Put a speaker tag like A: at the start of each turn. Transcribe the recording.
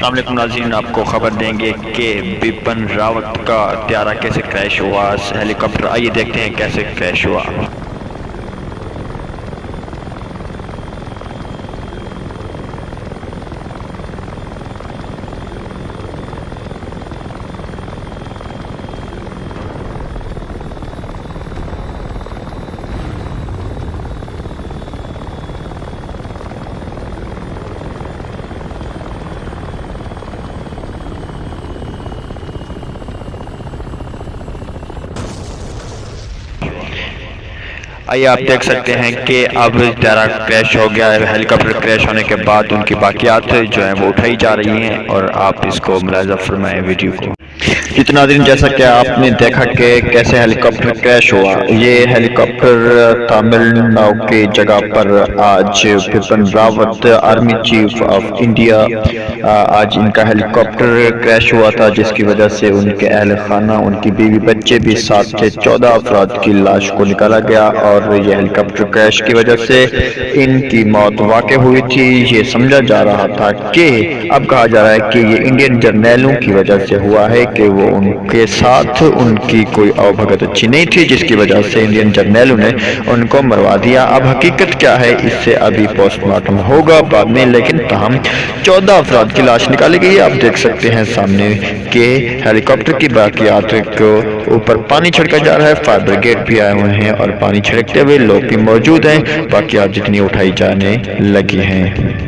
A: अस्सलाम वालेकुम नाज़रीन, आपको खबर देंगे कि बिपिन रावत का त्यारा कैसे क्रैश हुआ, हेलीकॉप्टर। आइए देखते हैं कैसे क्रैश हुआ। आइए आप देख सकते हैं कि अब त्यारा क्रैश हो गया है। हेलीकॉप्टर क्रैश होने के बाद उनकी बाकियात जो है वो उठाई जा रही हैं और आप इसको मुलाहिज़ा फरमाएं वीडियो को। जितना दिन जैसा कि आपने देखा कि कैसे हेलीकॉप्टर क्रैश हुआ। ये हेलीकॉप्टर तमिलनाडु की जगह पर आज Bipin Rawat army chief of India आज इनका हेलीकॉप्टर क्रैश हुआ था, जिसकी वजह से उनके अहल खाना, उनकी बीवी बच्चे भी साथ थे। 14 अफराद की लाश को निकाला गया और ये हेलीकॉप्टर क्रैश की वजह से इनकी मौत वाक़ई हुई थी। ये समझा जा रहा था कि अब कहा जा रहा है कि ये इंडियन जर्नैलों की वजह से हुआ है कि वो उनके साथ उनकी कोई अवभगत अच्छी नहीं थी, जिसकी वजह से इंडियन जर्नैलों ने उनको मरवा दिया। अब हकीकत क्या है इससे अभी पोस्टमार्टम होगा बाद में, लेकिन तहम 14 अफराद की लाश निकाली गई है। आप देख सकते हैं सामने के हेलीकॉप्टर की बाकियात को ऊपर पानी छिड़का जा रहा है। फायर ब्रिगेड भी आए हुए हैं और पानी छिड़कते हुए लोग भी मौजूद हैं। बाकियात जितनी उठाई जाने लगी हैं।